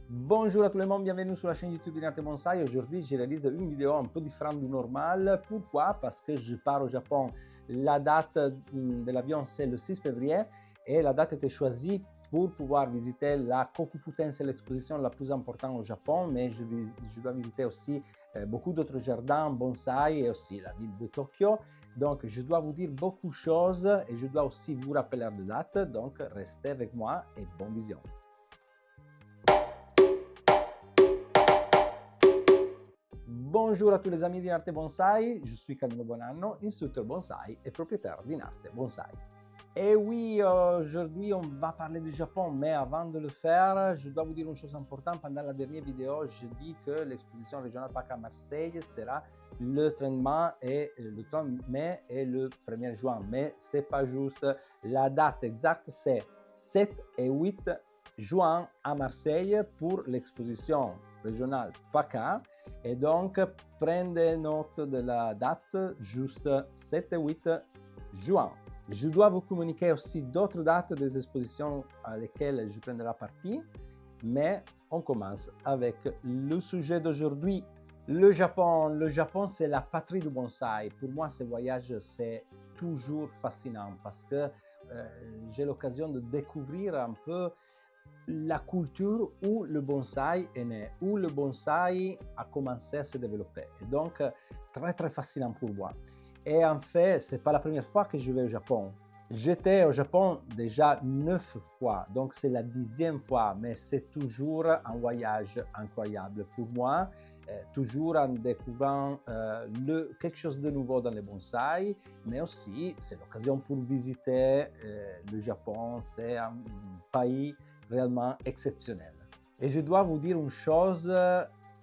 Bonjour à tout le monde, bienvenue sur la chaîne YouTube d'Inarte Bonsai. Aujourd'hui, je réalise une vidéo un peu différente du normal. Pourquoi? Parce que je pars au Japon. La date de l'avion, c'est le 6 février et la date était choisie pour pouvoir visiter la Kokufuten, c'est l'exposition la plus importante au Japon, mais je dois visiter aussi beaucoup d'autres jardins, bonsai et aussi la ville de Tokyo. Donc, je dois vous dire beaucoup de choses et je dois aussi vous rappeler la date. Donc, restez avec moi et bonne vision. Bonjour à tous les amis d'Inarte Bonsai, je suis Camillo Bonanno, instructeur bonsai et propriétaire d'Inarte Bonsai. Et oui, aujourd'hui on va parler du Japon, mais avant de le faire, je dois vous dire une chose importante. Pendant la dernière vidéo, je dis que l'exposition régionale PACA à Marseille sera le 30 mai et le 1er juin, mais c'est pas juste. La date exacte, c'est 7 et 8 juin à Marseille pour l'exposition régionale PACA. Et donc, prenez note de la date, juste 7 et 8 juin. Je dois vous communiquer aussi d'autres dates des expositions à lesquelles je prendrai partie, mais on commence avec le sujet d'aujourd'hui. Le Japon. Le Japon, c'est la patrie du bonsaï. Pour moi, ce voyage, c'est toujours fascinant parce que j'ai l'occasion de découvrir un peu la culture où le bonsaï est né, où le bonsaï a commencé à se développer. Et donc, très fascinant pour moi. Et en fait, ce n'est pas la première fois que je vais au Japon. J'étais au Japon déjà 9 fois, donc c'est la 10e fois, mais c'est toujours un voyage incroyable pour moi, toujours en découvrant quelque chose de nouveau dans les bonsaïs, mais aussi c'est l'occasion pour visiter le Japon, c'est un pays réellement exceptionnel. Et je dois vous dire une chose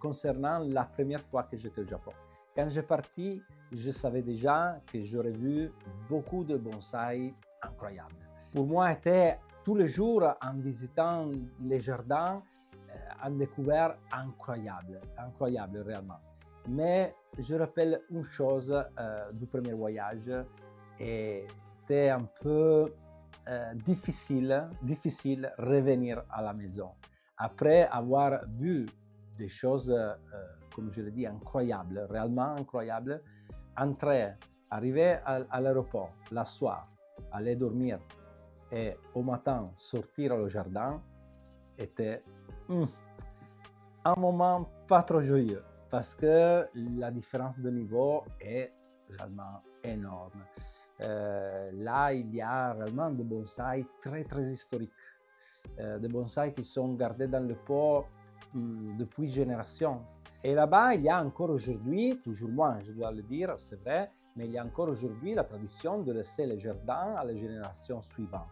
concernant la première fois que j'étais au Japon. Quand j'ai parti, je savais déjà que j'aurais vu beaucoup de bonsaïs incroyables. Pour moi, c'était tous les jours en visitant les jardins, un découvert incroyable réellement. Mais je rappelle une chose du premier voyage, et c'était un peu difficile revenir à la maison. Après avoir vu des choses, comme je l'ai dit, incroyables, réellement incroyables, arriver à l'aéroport, le soir, aller dormir et au matin sortir au jardin était un moment pas trop joyeux parce que la différence de niveau est réellement énorme. Là, il y a réellement des bonsaïs très historiques, des bonsaïs qui sont gardés dans le pot depuis générations. Et là-bas, il y a encore aujourd'hui, toujours moins, je dois le dire, c'est vrai, mais il y a encore aujourd'hui la tradition de laisser les jardins à la génération suivante.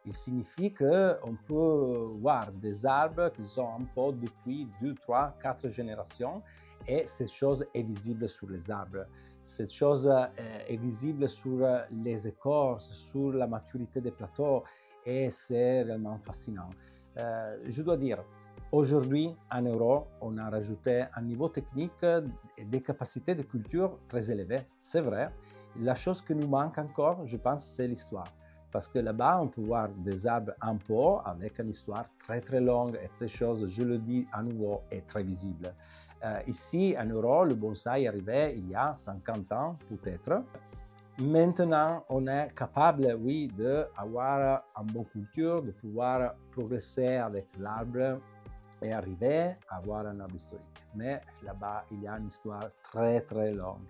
Il signifie qu'on peut voir des arbres qui sont en pot depuis 2, 3, 4 générations et cette chose est visible sur les arbres. Cette chose est visible sur les écorces, sur la maturité des plateaux et c'est réellement fascinant. Je dois dire, aujourd'hui, en Europe, on a rajouté un niveau technique et des capacités de culture très élevées. C'est vrai. La chose qui nous manque encore, je pense, c'est l'histoire. Parce que là-bas, on peut voir des arbres en pot avec une histoire très longue et ces choses, je le dis à nouveau, est très visible. Ici, en Europe, le bonsaï est arrivé il y a 50 ans, peut-être. Maintenant, on est capable, oui, d'avoir une bonne culture, de pouvoir progresser avec l'arbre et arriver à avoir un arbre historique. Mais là-bas, il y a une histoire très longue.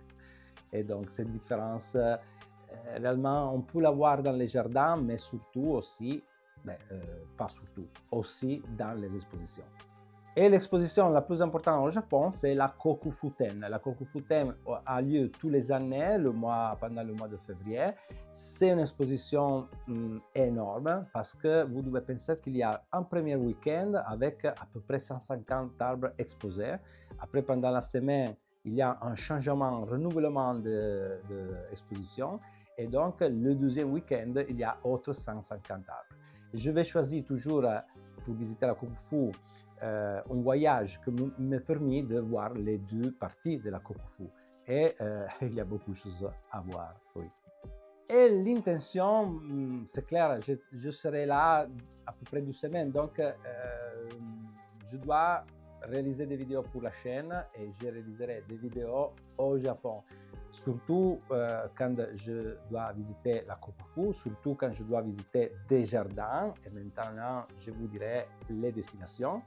Et donc, cette différence, réellement, on peut la voir dans les jardins, mais surtout aussi, pas surtout, aussi dans les expositions. Et l'exposition la plus importante au Japon, c'est la Kokufuten. La Kokufuten a lieu tous les années, pendant le mois de février. C'est une exposition énorme parce que vous devez penser qu'il y a un premier week-end avec à peu près 150 arbres exposés. Après, pendant la semaine, il y a un changement, un renouvellement d'exposition. Et donc, le deuxième week-end, il y a autres 150 arbres. Je vais choisir toujours pour visiter la Kokufu un voyage qui me permet de voir les deux parties de la Kokufu. Et il y a beaucoup de choses à voir, oui. Et l'intention, c'est clair, je serai là à peu près 2 semaines, donc je dois réaliser des vidéos pour la chaîne et je réaliserai des vidéos au Japon. Surtout quand je dois visiter la Kokufu, surtout quand je dois visiter des jardins. Et maintenant, je vous dirai les destinations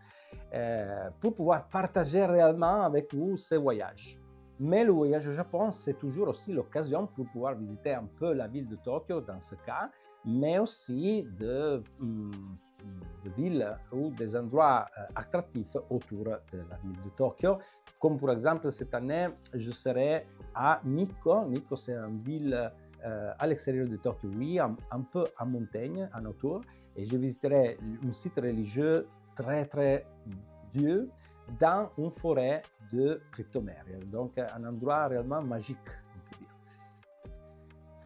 pour pouvoir partager réellement avec vous ces voyages. Mais le voyage au Japon, c'est toujours aussi l'occasion pour pouvoir visiter un peu la ville de Tokyo dans ce cas, mais aussi de villes ou des endroits attractifs autour de la ville de Tokyo. Comme par exemple, cette année, je serai à Nikko. Nikko, c'est une ville à l'extérieur de Tokyo, oui, un peu en montagne, en autour, et je visiterai un site religieux très très vieux dans une forêt de cryptomères, donc un endroit réellement magique, on peut dire.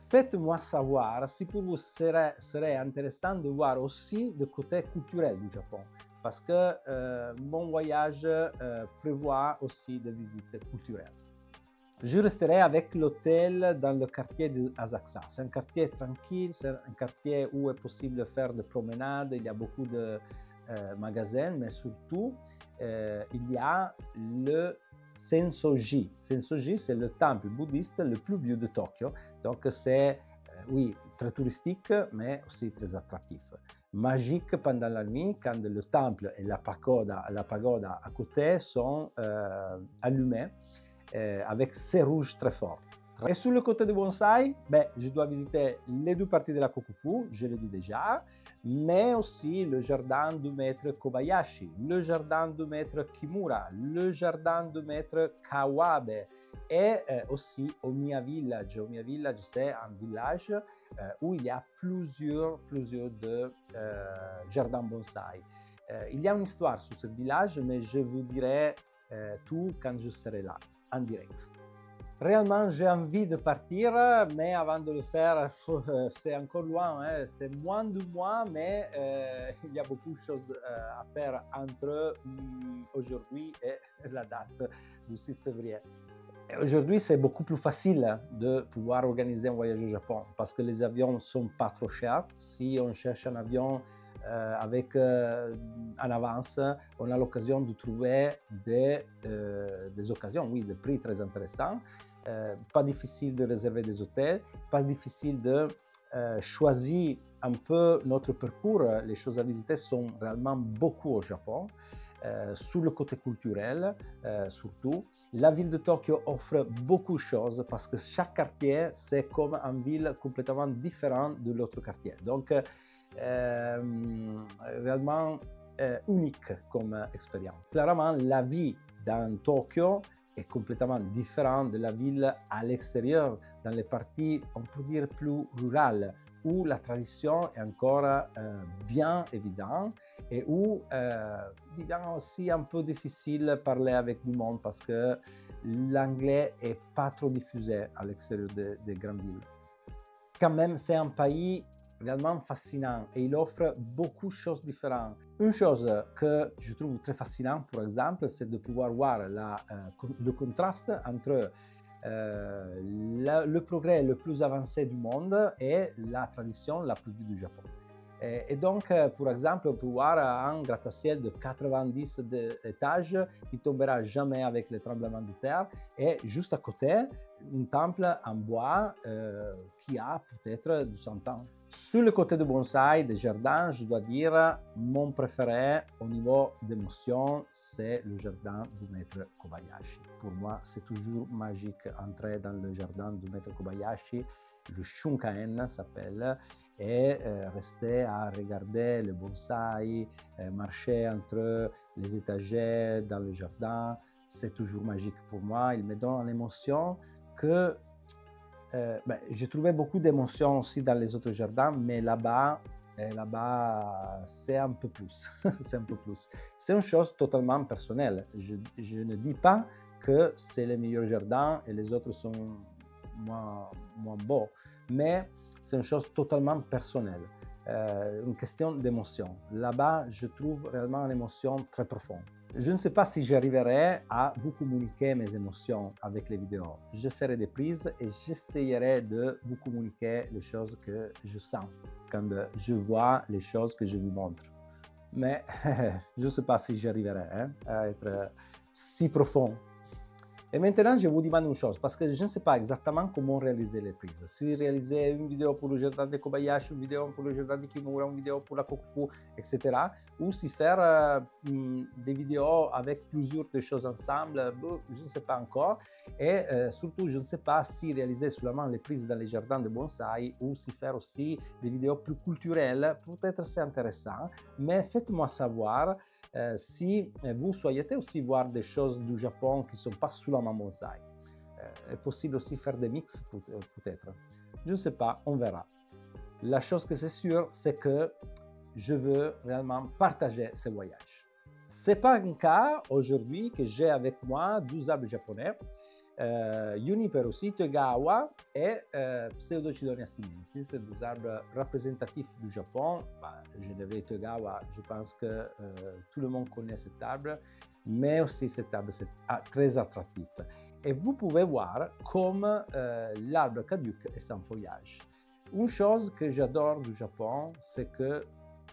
Faites-moi savoir si pour vous serait intéressant de voir aussi le côté culturel du Japon, parce que mon voyage prévoit aussi des visites culturelles. Je resterai avec l'hôtel dans le quartier de Asakusa. C'est un quartier tranquille, c'est un quartier où est possible de faire des promenades, il y a beaucoup de magasins, mais surtout, il y a le Sensoji. Sensoji, c'est le temple bouddhiste le plus vieux de Tokyo. Donc, c'est, oui, très touristique, mais aussi très attractif. Magique pendant la nuit, quand le temple et la pagoda à côté sont allumés avec ces rouges très forts. Et sur le côté de bonsai, je dois visiter les deux parties de la Kokufu, je l'ai dit déjà, mais aussi le jardin du maître Kobayashi, le jardin du maître Kimura, le jardin du maître Kawabe et aussi Omiya Village. Omiya Village, c'est un village où il y a plusieurs de jardins bonsai. Il y a une histoire sur ce village, mais je vous dirai tout quand je serai là, en direct. Réellement, j'ai envie de partir, mais avant de le faire, c'est encore loin, hein. C'est moins de mois, mais il y a beaucoup de choses à faire entre aujourd'hui et la date du 6 février. Aujourd'hui, c'est beaucoup plus facile de pouvoir organiser un voyage au Japon parce que les avions ne sont pas trop chers. Si on cherche un avion avec en avance, on a l'occasion de trouver des occasions, oui, des prix très intéressants. Pas difficile de réserver des hôtels, pas difficile de choisir un peu notre parcours. Les choses à visiter sont réellement beaucoup au Japon. Sur le côté culturel, surtout, la ville de Tokyo offre beaucoup de choses parce que chaque quartier, c'est comme une ville complètement différente de l'autre quartier. Donc, réellement unique comme expérience. Clairement, la vie dans Tokyo est complètement différente de la ville à l'extérieur, dans les parties, on peut dire, plus rurales, où la tradition est encore bien évidente et où il devient aussi un peu difficile de parler avec du monde parce que l'anglais n'est pas trop diffusé à l'extérieur des grandes villes. Quand même, c'est un pays réellement fascinant et il offre beaucoup de choses différentes. Une chose que je trouve très fascinante, par exemple, c'est de pouvoir voir le contraste entre le progrès le plus avancé du monde et la tradition la plus vue du Japon. Et donc, par exemple, pouvoir un gratte-ciel de 90 étages qui ne tombera jamais avec les tremblements de terre et juste à côté, un temple en bois qui a peut-être 200 ans. Sur le côté du bonsaï, des jardins, je dois dire, mon préféré au niveau d'émotion, c'est le jardin du maître Kobayashi. Pour moi, c'est toujours magique entrer dans le jardin du maître Kobayashi, le Shunkaen s'appelle, et rester à regarder les bonsaïs, marcher entre les étagères dans le jardin, c'est toujours magique pour moi. Il me donne une émotion que j'ai trouvé beaucoup d'émotions aussi dans les autres jardins, mais là-bas, c'est un peu plus. C'est un peu plus. C'est une chose totalement personnelle. Je ne dis pas que c'est le meilleur jardin et les autres sont moins beaux, mais c'est une chose totalement personnelle. Une question d'émotion. Là-bas, je trouve réellement une émotion très profonde. Je ne sais pas si j'arriverai à vous communiquer mes émotions avec les vidéos. Je ferai des prises et j'essayerai de vous communiquer les choses que je sens quand je vois les choses que je vous montre. mais je ne sais pas si j'arriverai à être si profond. Et maintenant, je vous demande une chose, parce que je ne sais pas exactement comment réaliser les prises. Si réaliser une vidéo pour le jardin de Kobayashi, une vidéo pour le jardin de Kimura, une vidéo pour la Kokufu, etc. Ou si faire des vidéos avec plusieurs de choses ensemble, je ne sais pas encore. Et surtout, je ne sais pas si réaliser seulement les prises dans les jardins de bonsaï ou si faire aussi des vidéos plus culturelles. Peut-être c'est intéressant, mais faites-moi savoir si vous souhaitez aussi voir des choses du Japon qui ne sont pas seulement bonsaï. Est possible aussi faire des mix peut-être. Je ne sais pas, on verra. La chose que c'est sûr, c'est que je veux réellement partager ce voyage. Ce n'est pas un cas aujourd'hui que j'ai avec moi 12 arbres japonais. Junipero Toegawa et Pseudochidonia sinensis, deux arbres représentatifs du Japon. Je devais Toegawa, je pense que tout le monde connaît cet arbre, mais aussi cet arbre c'est très attractif. Et vous pouvez voir comme l'arbre caduc est sans feuillage. Une chose que j'adore du Japon, c'est que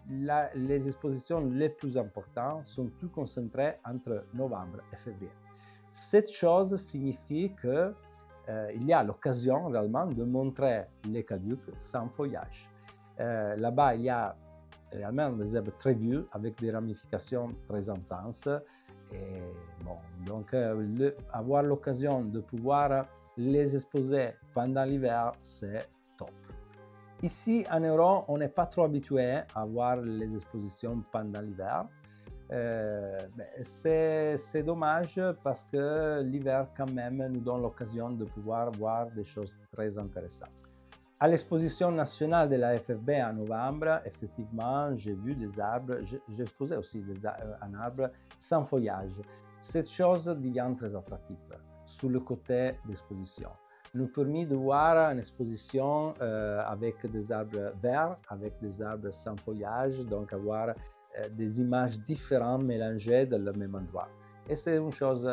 les expositions les plus importantes sont toutes concentrées entre novembre et février. Cette chose signifie qu'il y a l'occasion réellement de montrer les caducs sans feuillage. Là-bas, il y a réellement des herbes très vieux avec des ramifications très intenses. Et bon, donc, avoir l'occasion de pouvoir les exposer pendant l'hiver, c'est top. Ici, en Europe, on n'est pas trop habitué à voir les expositions pendant l'hiver. C'est dommage parce que l'hiver quand même nous donne l'occasion de pouvoir voir des choses très intéressantes. À l'exposition nationale de la FFB en novembre, effectivement, j'ai vu des arbres, j'ai exposé aussi un arbre sans feuillage. Cette chose devient très attractive sur le côté d'exposition. Nous permet de voir une exposition avec des arbres verts, avec des arbres sans feuillage, donc avoir des images différentes mélangées dans le même endroit. Et c'est une chose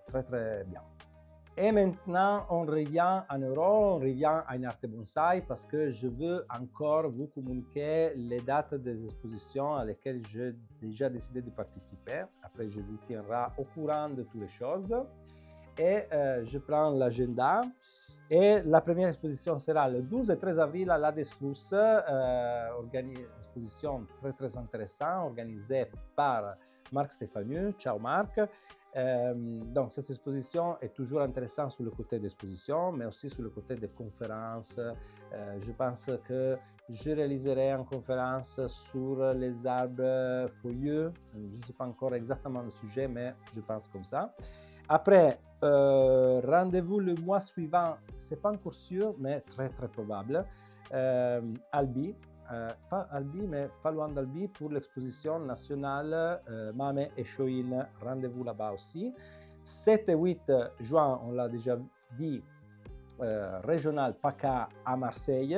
très très bien. Et maintenant, on revient en Europe, on revient à Inarte Bonsai parce que je veux encore vous communiquer les dates des expositions à lesquelles j'ai déjà décidé de participer. Après, je vous tiendrai au courant de toutes les choses. Et je prends l'agenda. Et la première exposition sera le 12 et 13 avril à l'Adesflus, exposition très très intéressante organisée par Marc Stéphanieux. Ciao Marc. Donc cette exposition est toujours intéressante sur le côté d'exposition, mais aussi sur le côté des conférences. Je pense que je réaliserai une conférence sur les arbres feuillus. Je ne sais pas encore exactement le sujet, mais je pense comme ça. Après, rendez-vous le mois suivant, c'est pas encore sûr, mais très très probable, Albi, pas Albi, mais pas loin d'Albi, pour l'exposition nationale Mame et Shoin. Rendez-vous là-bas aussi. 7 et 8 juin, on l'a déjà dit, régional PACA à Marseille.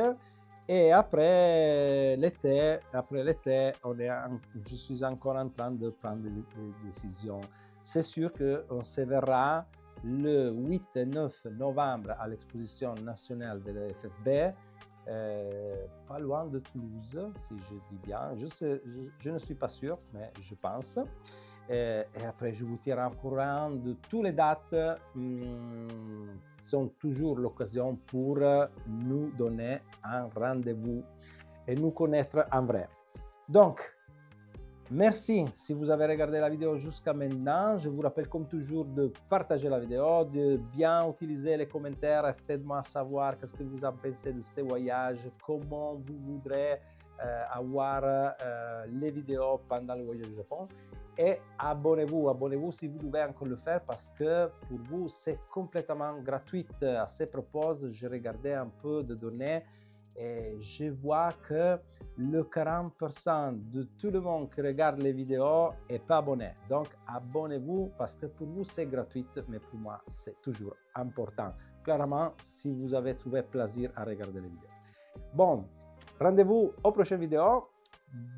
Et après l'été, je suis encore en train de prendre des décisions. C'est sûr qu'on se verra le 8 et 9 novembre à l'exposition nationale de la FFB, pas loin de Toulouse, si je dis bien. Je ne suis pas sûr, mais je pense. Et après, je vous tiendrai au courant de toutes les dates qui sont toujours l'occasion pour nous donner un rendez-vous et nous connaître en vrai. Donc, merci si vous avez regardé la vidéo jusqu'à maintenant. Je vous rappelle comme toujours de partager la vidéo, de bien utiliser les commentaires et faites-moi savoir qu'est-ce que vous en pensez de ces voyages, comment vous voudrez avoir les vidéos pendant le voyage au Japon. Et abonnez-vous si vous devez encore le faire parce que pour vous c'est complètement gratuit. À ce propos, j'ai regardé un peu de données et je vois que le 40% de tout le monde qui regarde les vidéos n'est pas abonné. Donc abonnez-vous parce que pour vous c'est gratuit, mais pour moi c'est toujours important. Clairement, si vous avez trouvé plaisir à regarder les vidéos. Bon, rendez-vous aux prochaines vidéos.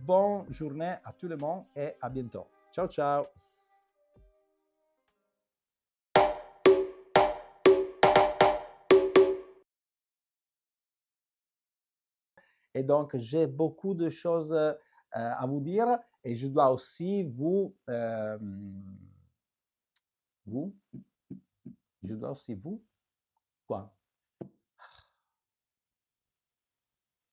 Bonne journée à tout le monde et à bientôt. Ciao ciao. Et donc, j'ai beaucoup de choses à vous dire et je dois aussi vous, je dois aussi vous, quoi?